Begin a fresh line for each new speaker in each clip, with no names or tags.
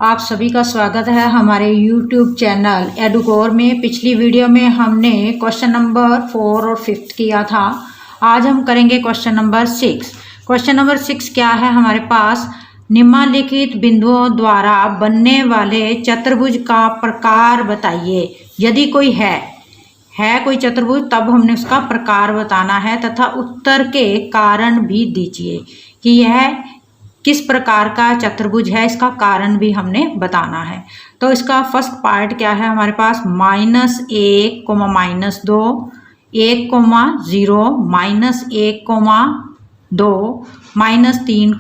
आप सभी का स्वागत है हमारे YouTube चैनल एडुकोर में। पिछली वीडियो में हमने क्वेश्चन नंबर 4 और 5 किया था। आज हम करेंगे क्वेश्चन नंबर 6। क्वेश्चन नंबर 6 क्या है हमारे पास, निम्नलिखित बिंदुओं द्वारा बनने वाले चतुर्भुज का प्रकार बताइए। यदि कोई है कोई चतुर्भुज, तब हमने उसका प्रकार बताना है तथा उत्तर के कारण भी दीजिए कि यह किस प्रकार का चतुर्भुज है, इसका कारण भी हमने बताना है। तो इसका फर्स्ट पार्ट क्या है हमारे पास, -1, -2, 1, 0, -1, 2, -3,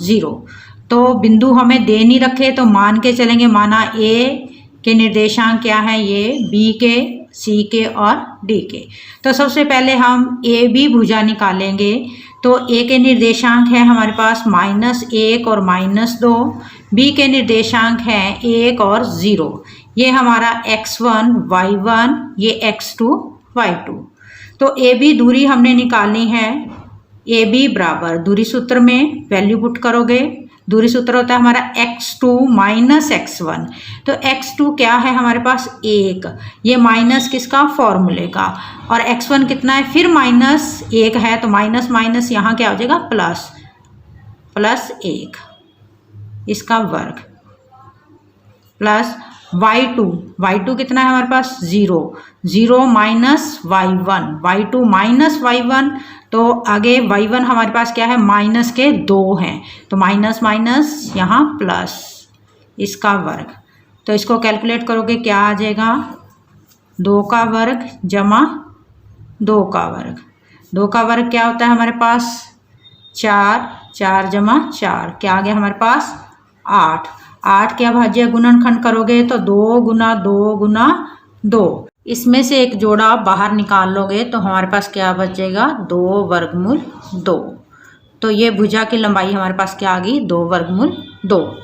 0। तो बिंदु हमें दे नहीं रखे तो मान के चलेंगे। माना ए के निर्देशांक क्या है, ये बी के, सी के और डी के। तो सबसे पहले हम ए बी भुजा निकालेंगे। तो ए के निर्देशांक है हमारे पास -1 और -2, बी के निर्देशांक हैं 1 और 0। ये हमारा x1 y1, ये x2 y2। तो ए बी दूरी हमने निकालनी है। ए बी बराबर दूरी सूत्र में वैल्यू पुट करोगे, दूरी सूत्र होता है हमारा x2 - x1। तो x2 क्या है हमारे पास 1, ये माइनस किसका, फॉर्मूले का, और x1 कितना है, फिर -1 है तो माइनस माइनस यहाँ क्या हो जाएगा, +1 इसका वर्ग, प्लस y2 कितना है हमारे पास 0 -y1, y2 -y1। तो आगे y1 हमारे पास क्या है, माइनस के 2 हैं तो माइनस माइनस यहाँ प्लस इसका वर्ग। तो इसको कैलकुलेट करोगे क्या आ जाएगा, 2 का वर्ग जमा 2 का वर्ग। 2 का वर्ग क्या होता है हमारे पास 4, 4 जमा 4 क्या आ गया हमारे पास 8। 8 के अभाज्य गुणनखंड करोगे तो 2 गुना 2 गुना 2, इसमें से एक जोड़ा बाहर निकाल लोगे तो हमारे पास क्या बचेगा, 2 वर्गमूल 2। तो ये भुजा की लंबाई हमारे पास क्या आ गई, 2 वर्गमूल 2।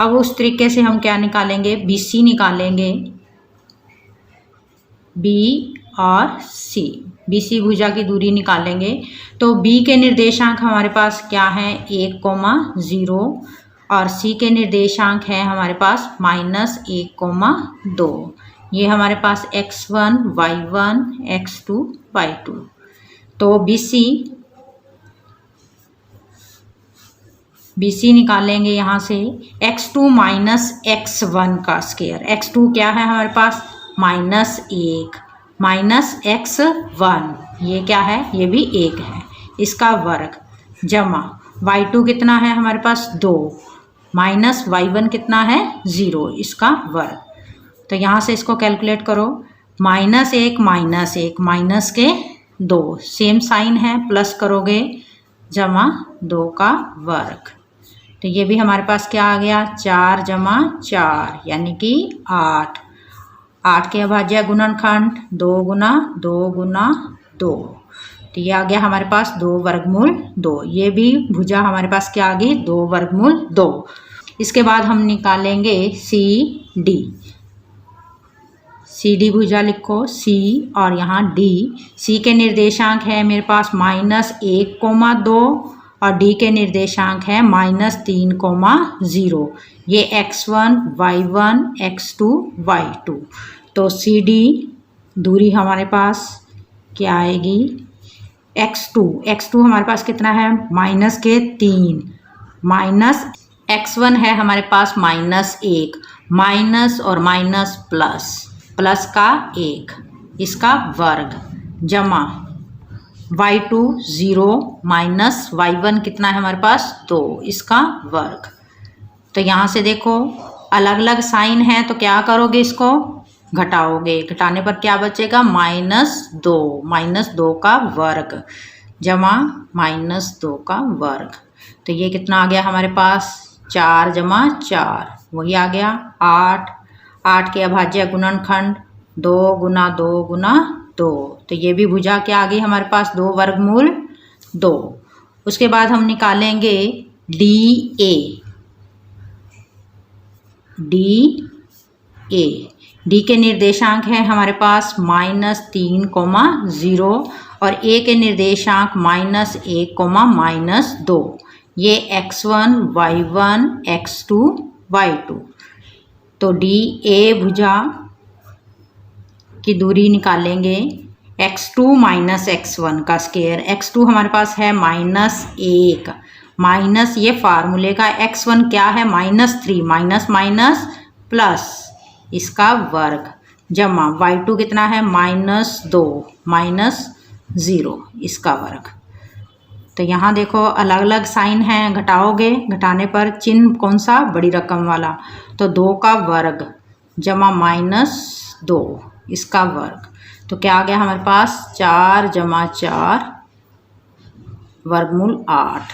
अब उस तरीके से हम क्या निकालेंगे, BC निकालेंगे, B और C, BC भुजा की दूरी निकालेंगे। तो B के निर्देशांक हमारे पास क्या है 1, 0 और C के निर्देशांक हैं हमारे पास -1, 2। ये हमारे पास x1 y1 x2 y2। तो BC निकालेंगे यहाँ से x2 - x1 का स्क्वायर। x2 क्या है हमारे पास -1 -x1, ये क्या है, ये भी 1 है, इसका वर्ग, जमा y2 कितना है हमारे पास 2 -y1 कितना है 0, इसका वर्ग। तो यहाँ से इसको कैलकुलेट करो, -1 -1 माइनस के 2, सेम साइन है, प्लस करोगे जमा 2 का वर्ग। तो ये भी हमारे पास क्या आ गया, 4 जमा 4 यानी कि 8। 8 के अभाज्य गुणनखंड 2 गुना 2 गुना 2, तो ये आ गया हमारे पास 2 वर्गमूल 2। ये भी भुजा हमारे पास क्या आ गई, 2 वर्गमूल 2। इसके बाद हम निकालेंगे CD भुजा लिखो, C और यहाँ D। C के निर्देशांक है मेरे पास -1, 2 और D के निर्देशांक है -3, 0। ये x1 y1 x2 y2। तो CD दूरी हमारे पास क्या आएगी, x2 हमारे पास कितना है -3, माइनस x1 है हमारे पास -1, माइनस और माइनस प्लस का 1, इसका वर्ग, जमा y2 0 -y1 कितना है हमारे पास 2, इसका वर्ग। तो यहाँ से देखो अलग अलग साइन है तो क्या करोगे, इसको घटाओगे, घटाने पर क्या बचेगा -2 का वर्ग जमा -2 का वर्ग। तो ये कितना आ गया हमारे पास 4 जमा 4, वही आ गया 8। 8 के अभाज्य गुणनखंड 2 गुना 2 गुना 2, तो ये भी भुजा क्या आ गई हमारे पास 2 वर्गमूल 2। उसके बाद हम निकालेंगे DA। D के निर्देशांक हैं हमारे पास -3, 0 और A के निर्देशांक -1, -2। ये x1 y1 x2 y2। तो डी ए भुजा की दूरी निकालेंगे x2 माइनस x1 का स्क्वायर। x2 हमारे पास है -1 माइनस ये फार्मूले का x1 क्या है -3 माइनस माइनस प्लस इसका वर्ग जमा y2 कितना है -2 माइनस 0 इसका वर्ग। तो यहाँ देखो अलग अलग साइन है, घटाओगे घटाने पर चिन्ह कौन सा बड़ी रकम वाला, तो 2 का वर्ग जमा -2 इसका वर्ग। तो क्या आ गया हमारे पास 4 जमा 4 वर्गमूल 8।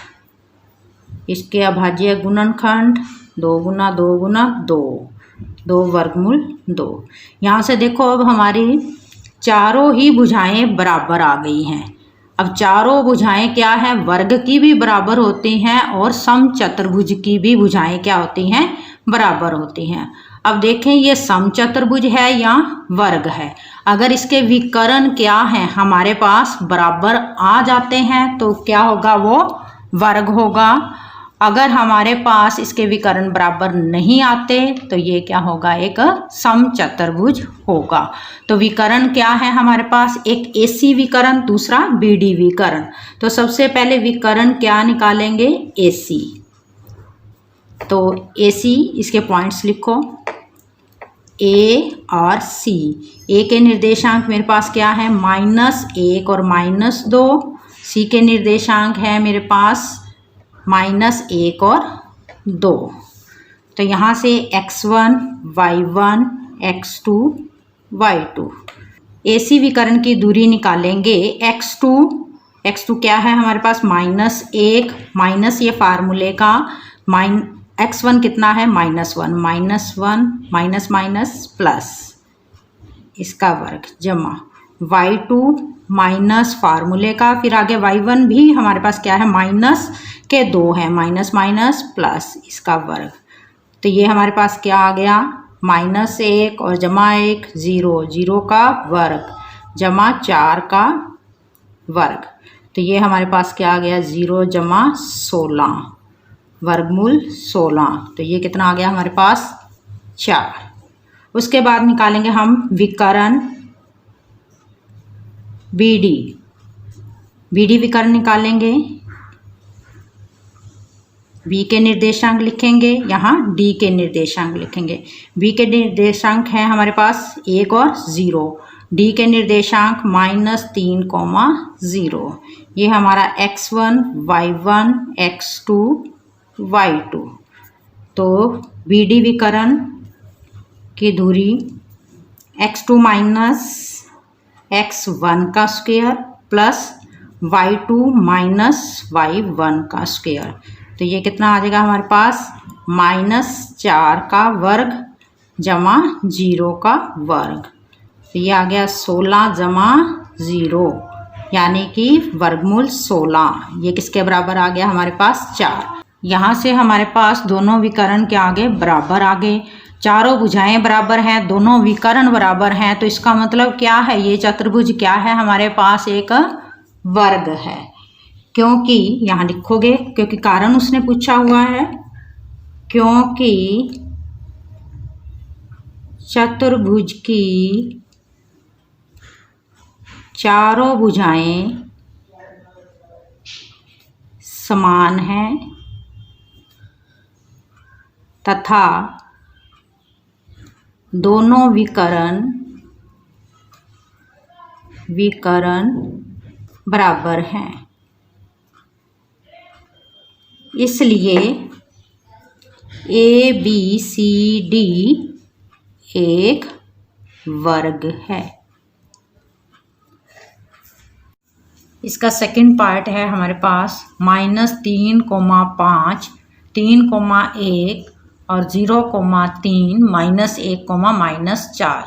इसके अभाज्य गुणनखंड 2 गुना 2 गुना 2 2 वर्गमूल 2। यहाँ से देखो अब हमारी चारों ही भुजाएं बराबर आ गई हैं। अब चारों भुजाएं क्या हैं, वर्ग की भी बराबर होती हैं और समचतुर्भुज की भी भुजाएं क्या होती हैं, बराबर होती हैं। अब देखें ये समचतुर्भुज है या वर्ग है। अगर इसके विकर्ण क्या हैं हमारे पास बराबर आ जाते हैं तो क्या होगा, वो वर्ग होगा। अगर हमारे पास इसके विकर्ण बराबर नहीं आते तो ये क्या होगा, एक समचतुर्भुज होगा। तो विकर्ण क्या है हमारे पास, एक AC विकर्ण, दूसरा BD विकर्ण। तो सबसे पहले विकर्ण क्या निकालेंगे, AC। तो AC इसके पॉइंट्स लिखो A और C। A के निर्देशांक मेरे पास क्या है -1 और -2। C के निर्देशांक है मेरे पास -1 और 2। तो यहाँ से x1 y1 x2 y2 AC विकर्ण की दूरी निकालेंगे। x2 क्या है हमारे पास -1 माइनस ये फार्मूले का x1 कितना है -1 माइनस माइनस प्लस इसका वर्ग जमा y2 माइनस फार्मूले का, फिर आगे y1 भी हमारे पास क्या है माइनस के 2 है, माइनस माइनस प्लस इसका वर्ग। तो ये हमारे पास क्या आ गया -1 और जमा 1 0 0 का वर्ग जमा 4 का वर्ग। तो ये हमारे पास क्या आ गया 0 जमा 16 वर्गमूल 16। तो ये कितना आ गया हमारे पास 4। उसके बाद निकालेंगे हम विकर्ण BD विकर्ण निकालेंगे। B के निर्देशांक लिखेंगे, यहाँ D के निर्देशांक लिखेंगे। B के निर्देशांक है हमारे पास 1 और 0, D के निर्देशांक -3, 0। ये हमारा x1 y1 x2 y2। तो BD विकर्ण की दूरी x2 माइनस x1 का square plus y2 minus y1 का स्क्वायर। तो ये कितना आ जाएगा हमारे पास -4 का वर्ग जमा 0 का वर्ग। तो ये आ गया 16 जमा 0 यानी कि वर्गमूल 16। ये किसके बराबर आ गया हमारे पास 4। यहाँ से हमारे पास दोनों विकर्ण के आगे बराबर आ गए, चारों भुजाएं बराबर हैं, दोनों विकर्ण बराबर हैं। तो इसका मतलब क्या है, ये चतुर्भुज क्या है हमारे पास एक वर्ग है। क्योंकि यहाँ लिखोगे, क्योंकि कारण उसने पूछा हुआ है, क्योंकि चतुर्भुज की चारों भुजाएं समान हैं तथा दोनों विकर्ण बराबर हैं, इसलिए ABCD एक वर्ग है। इसका सेकंड पार्ट है हमारे पास -3, 5, 3, 1 और 0, 3, -1, -4।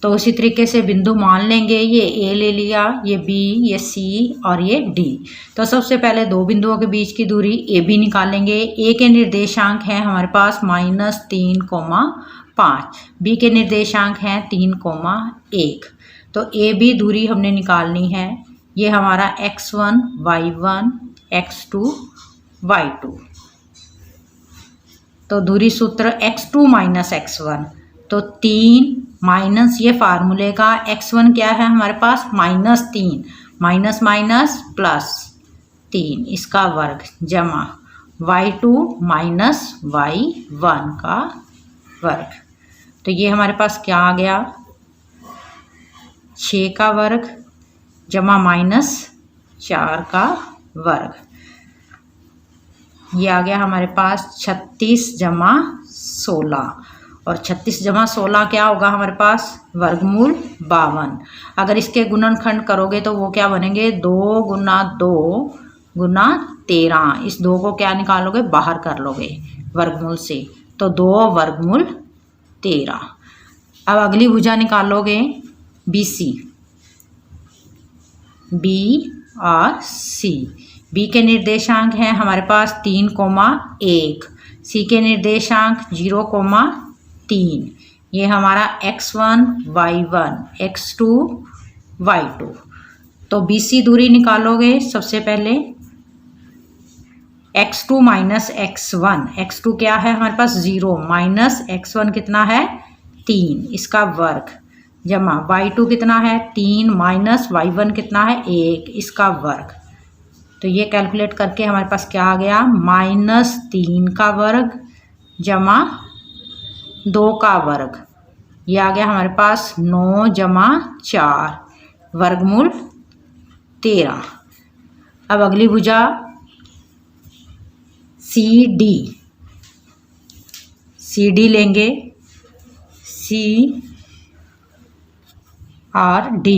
तो उसी तरीके से बिंदु मान लेंगे, ये A ले लिया, ये B, ये C और ये D। तो सबसे पहले दो बिंदुओं के बीच की दूरी AB निकालेंगे। A के निर्देशांक हैं हमारे पास -3, 5, B के निर्देशांक हैं 3, 1। तो AB दूरी हमने निकालनी है। ये हमारा x1 y1 x2 y2। तो दूरी सूत्र x2 माइनस x1 तो 3 माइनस ये फार्मूले का x1 क्या है हमारे पास -3, माइनस माइनस प्लस 3 इसका वर्ग जमा y2 माइनस y1 का वर्ग। तो ये हमारे पास क्या आ गया 6 का वर्ग जमा -4 का वर्ग। ये आ गया हमारे पास 36 जमा 16 और 36 जमा 16 क्या होगा हमारे पास वर्गमूल 52। अगर इसके गुणनखंड करोगे तो वो क्या बनेंगे 2 गुना 2 गुना 13। इस 2 को क्या निकालोगे बाहर कर लोगे वर्गमूल से तो 2 वर्गमूल 13। अब अगली भुजा निकालोगे BC, B और C। B के निर्देशांक हैं हमारे पास 3,1, C के निर्देशांक 0,3। ये हमारा x1 y1 x2 y2। तो BC दूरी निकालोगे सबसे पहले x2 माइनस x1, x2 क्या है हमारे पास 0 माइनस x1 कितना है 3 इसका वर्ग जमा y2 कितना है 3 माइनस y1 कितना है 1 इसका वर्ग। तो ये कैलकुलेट करके हमारे पास क्या आ गया -3 का वर्ग जमा 2 का वर्ग। ये आ गया हमारे पास 9 जमा 4 वर्गमूल 13। अब अगली भुजा CD लेंगे C और D।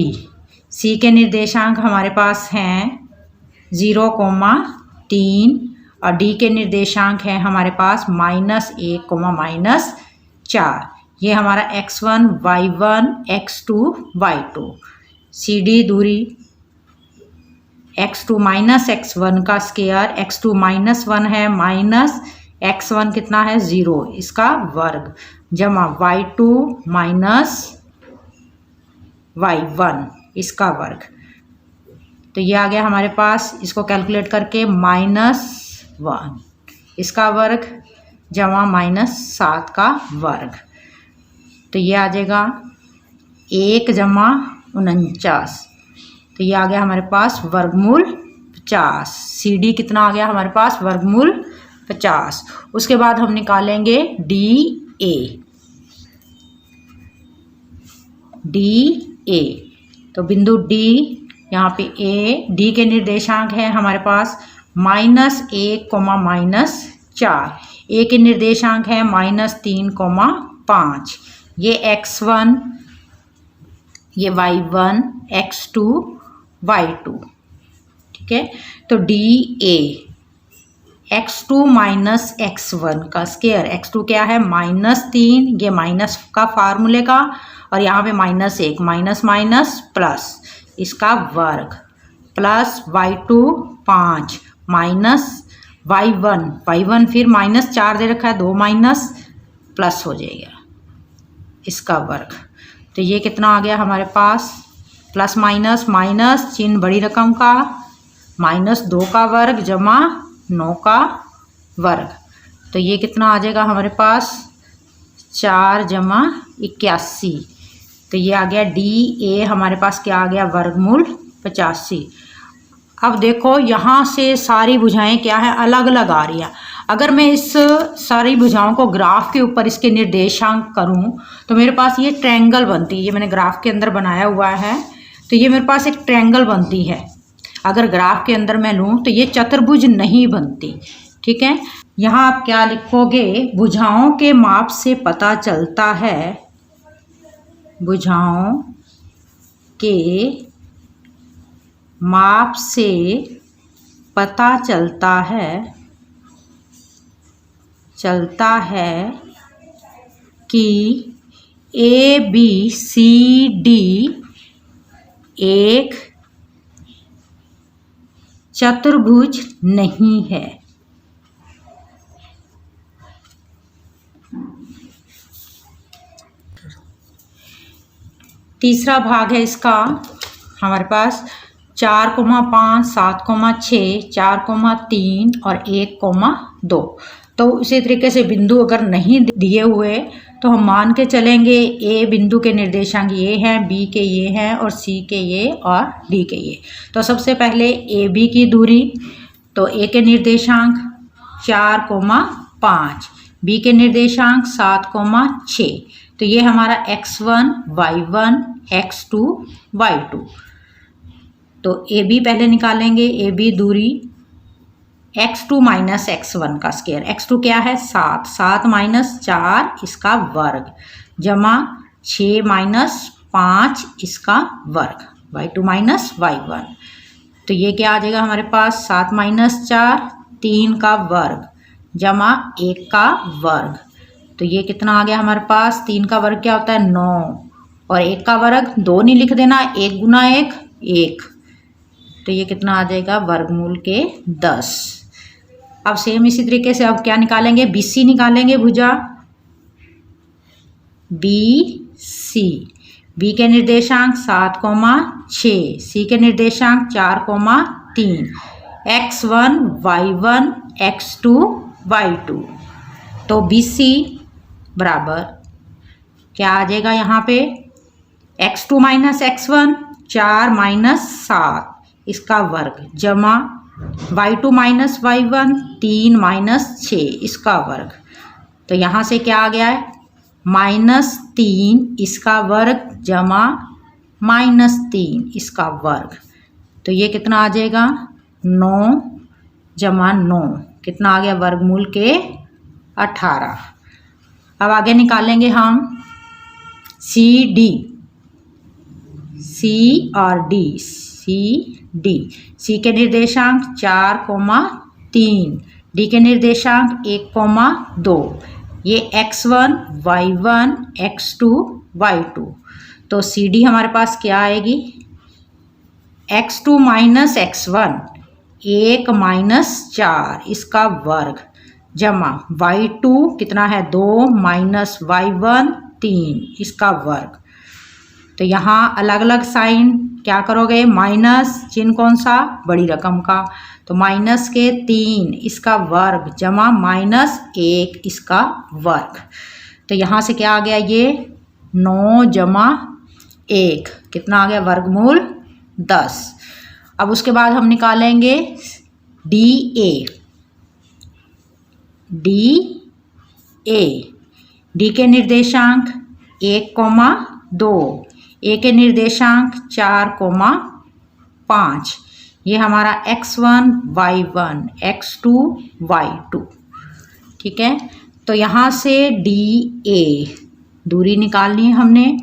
C के निर्देशांक हमारे पास हैं 0,3 और D के निर्देशांक हैं हमारे पास -1, -4। ये हमारा x1 y1 x2 y2। CD दूरी x2 माइनस x1 का स्क्वायर x2 -1 है माइनस x1 कितना है 0 इसका वर्ग जमा y2 माइनस y1 इसका वर्ग। तो ये आ गया हमारे पास इसको कैलकुलेट करके -1 इसका वर्ग जमा -7 का वर्ग। तो ये आ जाएगा 1 जमा 49। तो ये आ गया हमारे पास वर्गमूल 50। CD कितना आ गया हमारे पास वर्गमूल 50। उसके बाद हम निकालेंगे DA। तो बिंदु D यहाँ पे A D के निर्देशांक है हमारे पास -1, -4। A के निर्देशांक है -3,5। ये x1 ये y1 x2 y2 ठीक है। तो DA x2 माइनस x1 का स्क्वायर x2 क्या है -3 ये माइनस का फार्मूले का और यहाँ पे -1 माइनस माइनस प्लस इसका वर्ग प्लस y2 5 माइनस y1 फिर -4 दे रखा है 2 माइनस प्लस हो जाएगा इसका वर्ग। तो ये कितना आ गया हमारे पास प्लस माइनस माइनस चिन्ह बड़ी रकम का -2 का वर्ग जमा 9 का वर्ग। तो ये कितना आ जाएगा हमारे पास 4 जमा 81। तो ये आ गया DA हमारे पास क्या आ गया वर्गमूल 85। अब देखो यहाँ से सारी भुजाएं क्या है अलग अलग आ रही हैं। अगर मैं इस सारी भुजाओं को ग्राफ के ऊपर इसके निर्देशांक करूं तो मेरे पास ये ट्रायंगल बनती है। ये मैंने ग्राफ के अंदर बनाया हुआ है तो ये मेरे पास एक ट्रायंगल बनती है। अगर ग्राफ के अंदर मैं लूं तो ये चतुर्भुज नहीं बनती। ठीक है, यहाँ आप क्या लिखोगे भुजाओं के माप से पता चलता है, भुजाओं के माप से पता चलता है कि ABCD एक चतुर्भुज नहीं है। तीसरा भाग है इसका हमारे पास 4,5, 7,6, 4,3 और 1,2। तो इसी तरीके से बिंदु अगर नहीं दिए हुए तो हम मान के चलेंगे ए बिंदु के निर्देशांक ये हैं, बी के ये हैं और सी के ये और डी के ये। तो सबसे पहले ए बी की दूरी, तो ए के निर्देशांक 4,5, बी के निर्देशांक 7,6। तो ये हमारा x1 y1 x2 y2। तो ए बी पहले निकालेंगे, ए बी दूरी x2 माइनस x1 का स्क्वायर, x2 क्या है 7, 7 माइनस 4 इसका वर्ग जमा 6 माइनस 5 इसका वर्ग, y2 माइनस y1। तो ये क्या आ जाएगा हमारे पास 7 माइनस 4 3 का वर्ग जमा 1 का वर्ग। तो ये कितना आ गया हमारे पास, 3 का वर्ग क्या होता है 9 और 1 का वर्ग 2 नहीं लिख देना, 1 गुना 1 1। तो ये कितना आ जाएगा वर्गमूल के 10। अब सेम इसी तरीके से अब क्या निकालेंगे, BC निकालेंगे भुजा BC, B के निर्देशांक 7,6, C के निर्देशांक 4,3, x1 y1 x2 y2। तो BC बराबर क्या आ जाएगा यहाँ पे x2 माइनस x1 4 माइनस 7 इसका वर्ग जमा y2 माइनस y1 3 माइनस 6 इसका वर्ग। तो यहाँ से क्या आ गया है -3 इसका वर्ग जमा -3 इसका वर्ग। तो ये कितना आ जाएगा 9 जमा 9 कितना आ गया वर्गमूल के 18। अब आगे निकालेंगे हम CD, C और D, CD, C के निर्देशांक 4,3, D के निर्देशांक 1,2, ये x1 y1 x2 y2। तो CD हमारे पास क्या आएगी x2 माइनस x1 1 माइनस 4 इसका वर्ग जमा y2 कितना है 2 माइनस y1 3 इसका वर्ग। तो यहाँ अलग अलग साइन क्या करोगे, माइनस चिन्ह कौन सा बड़ी रकम का, तो माइनस के 3 इसका वर्ग जमा -1 इसका वर्ग। तो यहाँ से क्या आ गया ये 9 जमा 1 कितना आ गया वर्गमूल 10। अब उसके बाद हम निकालेंगे DA, D के निर्देशांक 1,2, A के निर्देशांक 4,5, ये हमारा x1 y1 x2 y2। ठीक है, तो यहाँ से DA दूरी निकालनी है हमने।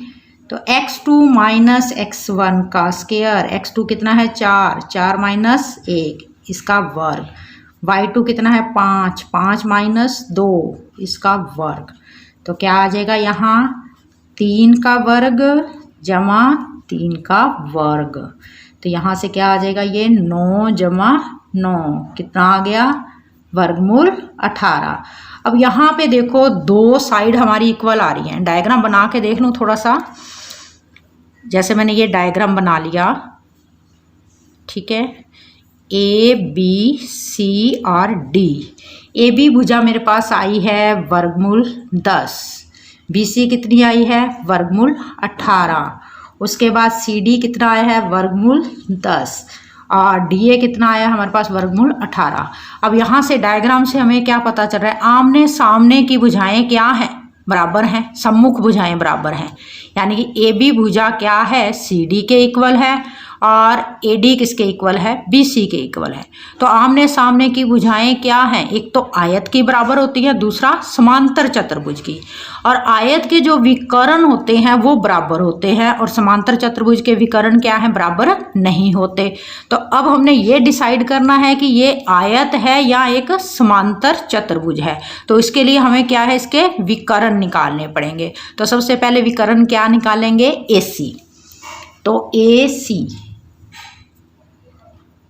तो x2 माइनस x1 का स्क्वायर, x2 कितना है 4, 4 माइनस 1 इसका वर्ग, y2 कितना है 5, 5 माइनस 2 इसका वर्ग। तो क्या आ जाएगा यहाँ 3 का वर्ग जमा 3 का वर्ग। तो यहाँ से क्या आ जाएगा ये 9 जमा 9 कितना आ गया वर्गमूल 18। अब यहाँ पे देखो दो साइड हमारी इक्वल आ रही हैं, डायग्राम बना के देख लूँ थोड़ा सा। जैसे मैंने ये डायग्राम बना लिया, ठीक है, A B C और D। AB भुजा मेरे पास आई है वर्गमूल 10, BC कितनी आई है वर्गमूल 18, उसके बाद CD कितना आया है वर्गमूल 10 और DA कितना आया हमारे पास वर्गमूल 18। अब यहाँ से डायग्राम से हमें क्या पता चल रहा है, आमने सामने की भुजाएं क्या हैं बराबर हैं, सम्मुख भुजाएं बराबर हैं, यानी कि AB भुजा क्या है CD के इक्वल है और AD किसके इक्वल है BC के इक्वल है। तो आमने सामने की भुजाएं क्या हैं, एक तो आयत की बराबर होती है, दूसरा समांतर चतुर्भुज की। और आयत के जो विकर्ण होते हैं वो बराबर होते हैं और समांतर चतुर्भुज के विकर्ण क्या हैं बराबर नहीं होते। तो अब हमने ये डिसाइड करना है कि ये आयत है या एक समांतर चतुर्भुज है। तो इसके लिए हमें क्या है इसके विकर्ण निकालने पड़ेंगे। तो सबसे पहले विकर्ण क्या निकालेंगे AC। तो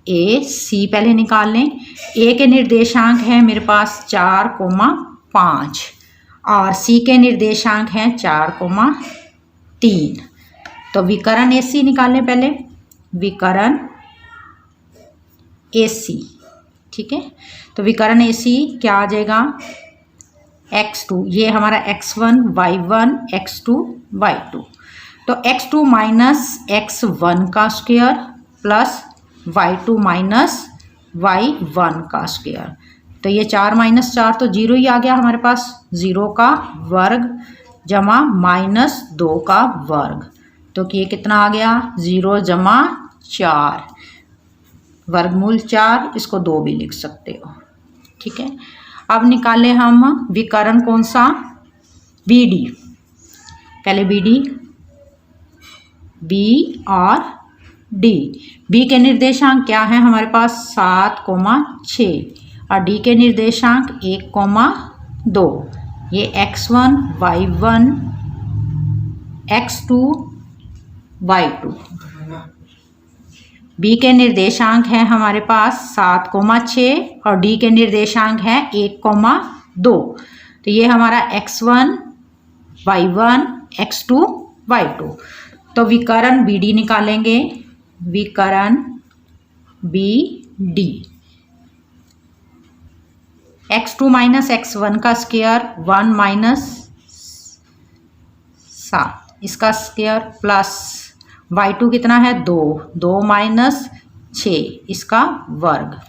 AC पहले निकाल लें। A के निर्देशांक है मेरे पास 4,5 और C के निर्देशांक हैं 4,3। तो विकर्ण AC निकाल लें पहले, विकर्ण AC। ठीक है, तो विकर्ण AC क्या आ जाएगा x2, ये हमारा x1 y1 x2 y2। तो x2 माइनस x1 का square plus y2 minus y1 का स्क्वायर। तो ये 4 माइनस 4 तो 0 ही आ गया हमारे पास, 0 का वर्ग जमा माइनस 2 का वर्ग। तो ये कितना आ गया, 0 जमा 4, वर्गमूल 4, इसको 2 भी लिख सकते हो। ठीक है, अब निकाले हम विकर्ण कौन सा, BD। पहले BD, B और D। B के निर्देशांक क्या है हमारे पास, 7,6 और D के निर्देशांक 1,2। ये x1 y1 x2 y2। B के निर्देशांक है हमारे पास 7,6 और D के निर्देशांक है 1,2। तो ये हमारा x1 y1 x2 y2। तो विकर्ण BD निकालेंगे, विकर्ण BD। x2 माइनस x1 का स्क्वायर 1 माइनस 7, इसका स्क्वायर प्लस y2 कितना है 2, 2 माइनस 6, इसका वर्ग।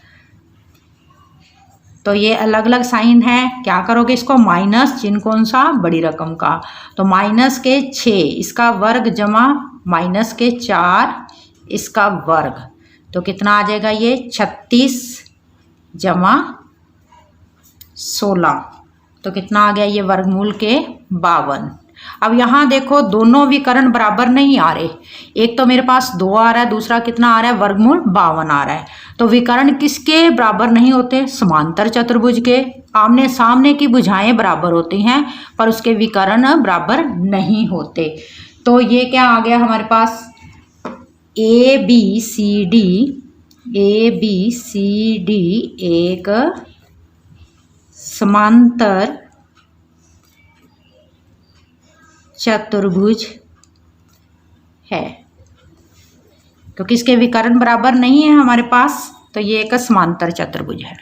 तो ये अलग अलग साइन है, क्या करोगे इसको, माइनस चिन्ह कौन सा, बड़ी रकम का। तो माइनस के 6 इसका वर्ग जमा माइनस के 4 इसका वर्ग। तो कितना आ जाएगा ये 36 जमा 16। तो कितना आ गया ये वर्गमूल के 52। अब यहाँ देखो दोनों विकर्ण बराबर नहीं आ रहे, एक तो मेरे पास 2 आ रहा है, दूसरा कितना आ रहा है, वर्गमूल 52 आ रहा है। तो विकर्ण किसके बराबर नहीं होते, समांतर चतुर्भुज के। आमने सामने की भुजाएं बराबर होती हैं पर उसके विकर्ण बराबर नहीं होते। तो ये क्या आ गया हमारे पास, ABCD एक समांतर चतुर्भुज है। तो किसके विकर्ण बराबर नहीं है हमारे पास, तो ये एक समांतर चतुर्भुज है।